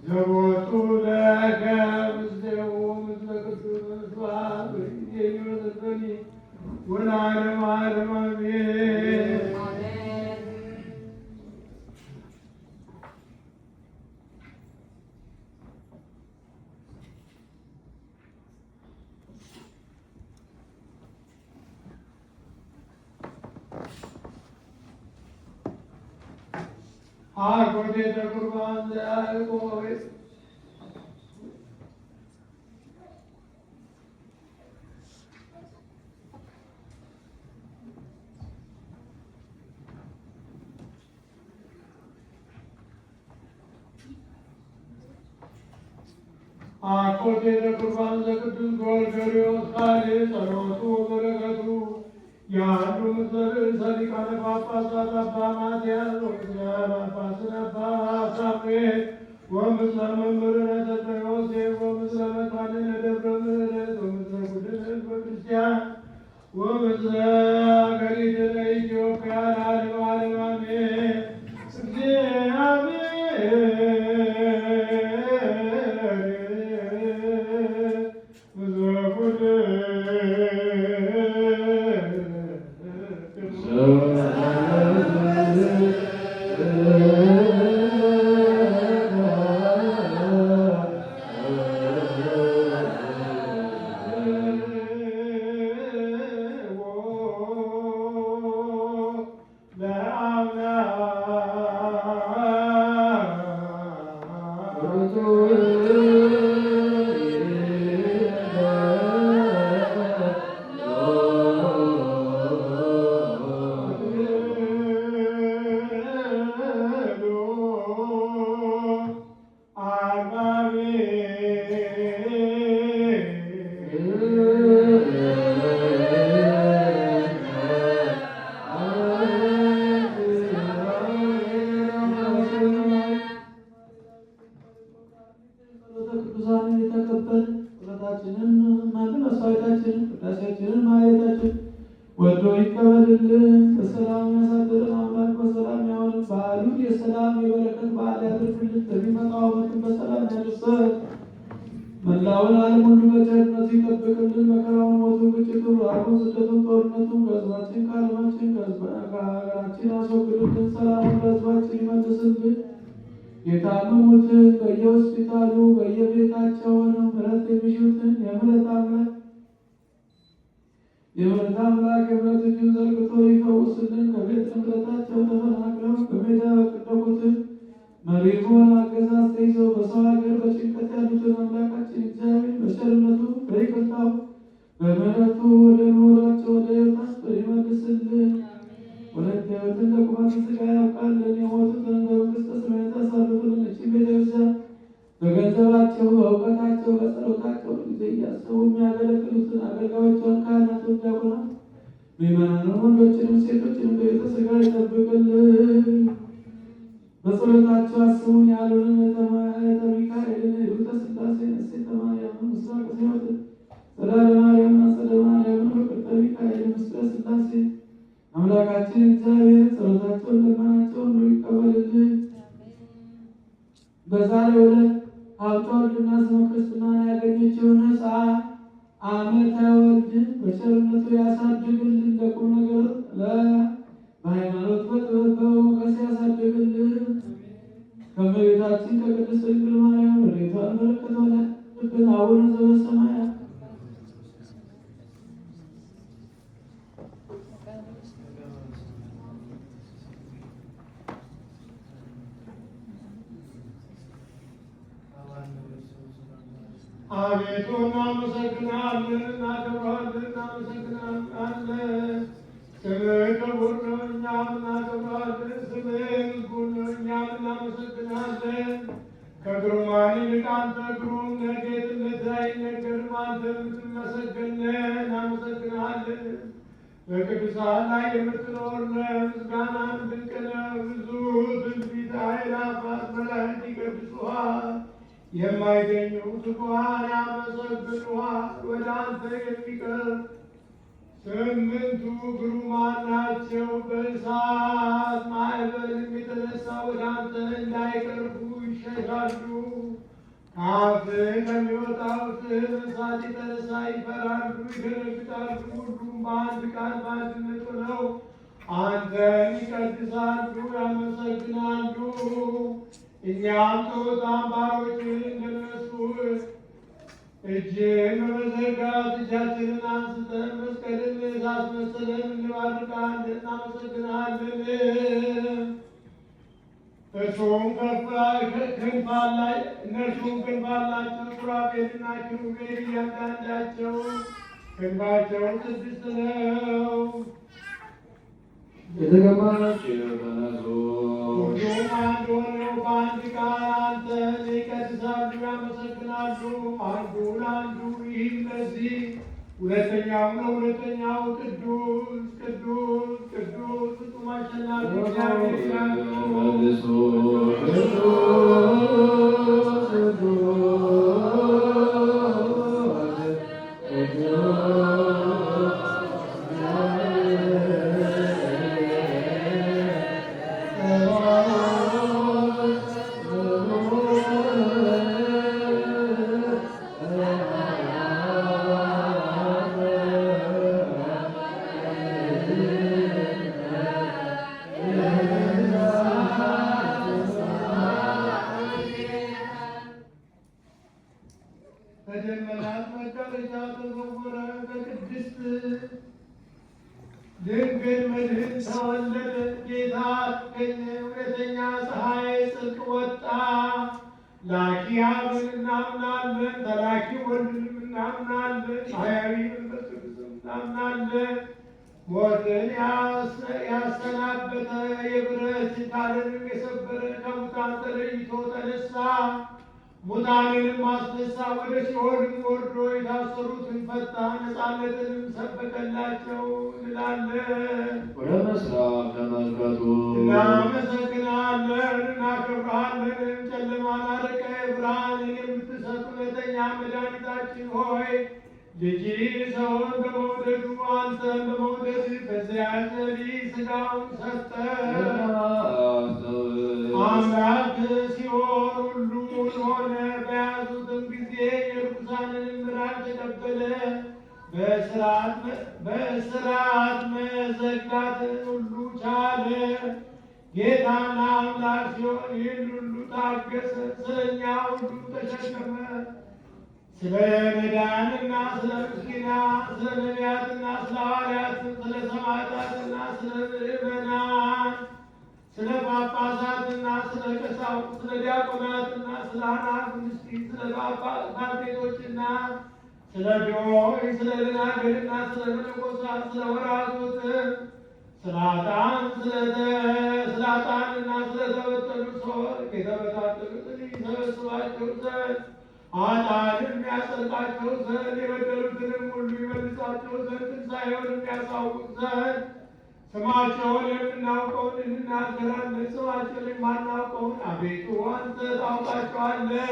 ዘቦቱ ለከ ምስሌሁ ምስለ ቅዱስ ስብሐት ወይእዜኒ ወለዓለመ ዓለም አሜን። አኮቴተ ቁርባን ዘያዕቆብ አኮቴተ ቁርባን ዘቅዱስ ጎርጎርዮስ ካልዕ ጸሎቱ በረከቱ ያሉ ምስለ ርእሰ ሊቃነ ጳጳሳት አባ ማትያስ ወምስለ ጳጳስነ አባ ሳሙኤል ወምስለ መምህርነ ተክለ ዮሴፍ ወምስለ መካንነ ደብረ ምሕረት ወምስለ ኩልነ ሕዝበ ክርስቲያን ወምስለ ሀገሪትነ ኢትዮጵያ ለዓለመ ዓለም አሜን። ወዶ ይቀበልልን። በሰላም ያሳድረን አምላክ በሰላም ያዋልን። በዓሉን የሰላም የበረከት በዓል ያድርግልን። በሚመጣው ዓመትን በሰላም ያድርሰን። መላውን ዓለም ሁሉ በቸርነቱ ይጠብቅልን። መከራውን፣ ሞቱን፣ ግጭቱን፣ ረሃቡን፣ ስደቱን፣ ጦርነቱን ከሕዝባችን ከዓለማችን ከሀገራችን ያስወግድልን። ሰላሙን ለሕዝባችን ይመልስልን። የታመሙትን በየሆስፒታሉ በየቤታቸው ሆነው ምሕረት የሚሹትን የምሕረት አምላክ የምሕረት እጁን ዘርግቶ ይፈውስልን። ከቤት ንብረታቸው ተፈናቅለው በሜዳ የወደቁትን መሪሩን አገዛዝ ተይዘው በሰው ሀገር በጭንቀት ያሉትን አምላካችን እግዚአብሔር በቸርነቱ በይቅርታው በምሕረቱ ወደ ኑሯቸው ወደ ሕይወታቸው ይመልስልን። ወለተ ሕይወትን ለቁማተ ሥጋ ያብቃልን። የሞቱትን በመንግሥተ ሰማያት ያሳርፍልን። እቺ ቤተክርስቲያን በገንዘባቸው በእውቀታቸው በጸሎታቸው ጊዜ እያሰቡ የሚያገለግሉትን አገልጋዮቿን ካህናቱን፣ ዲያቆናት፣ ምእመናንን ወንዶችንም ሴቶችንም በቤተ ሥጋ ይጠብቅልን። በጸሎታቸው አስቡን ያሉንን እተ ሚካኤልን፣ ኅሩተ ሥላሴን፣ እሴተ ማርያምን፣ ምስራቅ ሕይወትን፣ ጸዳለ ማርያምን፣ አጸደ ማርያምን፣ ፍቅርተ ሚካኤልን፣ ምስጢረ ሥላሴ አምላካችን እግዚአብሔር ጸሎታቸውን ልመናቸውን ሁሉ ይቀበልልን። በዛሬው ዕለት ሀብተ ወልድና ስመ ክርስትናን ያገኘችውን ሕፃን ዓመተ ወልድን በቸርነቱ ያሳድግልን። ለቁም ነገር በሃይማኖት በጥበብ በእውቀት ያሳድግልን። ከእመቤታችን ከቅድስት ድንግል ማርያም ረድኤቷን በረከቷን ያሳድርብን። አቡነ ዘበሰማያት አቤቱ እናመሰግናለን፣ እናከብርሃለን፣ እናመሰግናለን። ስምህ ክቡር ነው፣ እኛም እናከብርሃለን። ስምህ ምስጉን ነው፣ እኛም እናመሰግናለን። ከግሩማን ይልቅ አንተ ግሩም ነህ፣ ጌትነትህ አይነገርም። አንተ የምትመሰገን ነህ፣ እናመሰግናለን። በቅዱሳን ላይ የምትኖር ነህ፣ ምስጋናም ድንቅ ነው። ብዙ ትንቢት አእላፋት መላእክት ይቀድሱሃል፣ የማይገኙ ትጉሃን ያመሰግኑሃል። ወደ አንተ የሚቀርብ ስምንቱ ግሩማን ናቸው። በእሳት ማዕበልም የተነሳ ወደ አንተ እንዳይቀርቡ ይሸሻሉ። ከአፍህ ከሚወጣው ፍም እሳት የተነሳ ይፈራሉ፣ ይደነግጣሉ። ሁሉም በአንድ ቃል በአንድነት ሆነው አንተን ይቀድሳሉ፣ ያመሰግናሉ። እኛም ትሑታን ባሮችህ እንደነሱ እጅን በመዘርጋት እጃችንን አንስተን መስቀልን ሳስመስለን እንባርካለን፣ እናመሰግናለን። እነርሱም ክንፍ አላቸው። ሱራፌልና ኪሩቤል እያንዳንዳቸው ክንፋቸው 6 ነው። የተገባችሁ ተነሱ። ሁሉም አንድ ሆነው በአንድ ቃል አንተን ይቀድሳሉ፣ ያመሰግናሉ። አንዱ ለአንዱ ይህም ለዚህ ሁለተኛው ነው። ሁለተኛው ቅዱስ ቅዱስ ቅዱስ ፍጹም አሸናፊ እግዚአብሔር ይላሉ። በደመናት መጋረጃ ተሰወረ። በቅድስት ድንግል መድኅን ተወለደ። ጌታ ተገኘ። እውነተኛ ፀሐይ ጽድቅ ወጣ። ላኪ አብን እናምናለን፣ ተላኪ ወልድንም እናምናለን፣ ኃያዊ መንፈስ ቅዱስም እናምናለን። ሞትን ያሰናበተ የብረት ችንካርንም የሰበረ ከሙታን ተለይቶ ተነሳ። ሙታንንም አስነሳ። ወደ ሲኦልም ወርዶ የታሰሩትን ፈታ፣ ነፃነትንም ሰበከላቸው እንላለን። ወደ ምስራቅ ተመልከቱ። እናመሰግናለን፣ እናከብርሃለን። ጨለማን አርቀ ብርሃንን የምትሰጥ እውነተኛ መድኃኒታችን ሆይ ልጅ ሰውን በመውደዱ አንተን በመውደድ በዚያ ሌሊት ሥጋውን ሰጠ። አምላክ ሲሆን ሁሉን ሆነ። በያዙትም ጊዜ የርኩሳንን ምራቅ ተቀበለ። በእስራት መዘጋት ሁሉ ቻለ። ጌታና አምላክ ሲሆን ይህን ሁሉ ታገሰ። ስለኛ ሁሉ ተሸከመ። ስለ ነዳያንና ስለ ምስኪናን፣ ስለ ነቢያትና ስለ ሐዋርያት፣ ስለ ሰማዕታትና ስለ ምዕመናን፣ ስለ ጳጳሳትና ስለ ቀሳውስት፣ ስለ ዲያቆናትና ስለ አናጉንስት፣ ስለ ባልቴቶችና ስለ ድሆች፣ ስለ ደናግልና ስለ መነኮሳት፣ ስለ ወራዙት፣ ስላጣንና ስለተበተኑ ሰዎች የተበታተኑትን ይሰበስባቸው ዘንድ ኃጥአንን የሚያጸድቃቸው ዘንድ የበደሉትንም ሁሉ ይመልሳቸው ዘንድ ትንሣኤውን የሚያሳውቅ ዘንድ ስማቸውን የምናውቀውን እንናገራለን፣ ስማቸውን የማናውቀውን አቤቱ አንተ ታውቃቸዋለህ።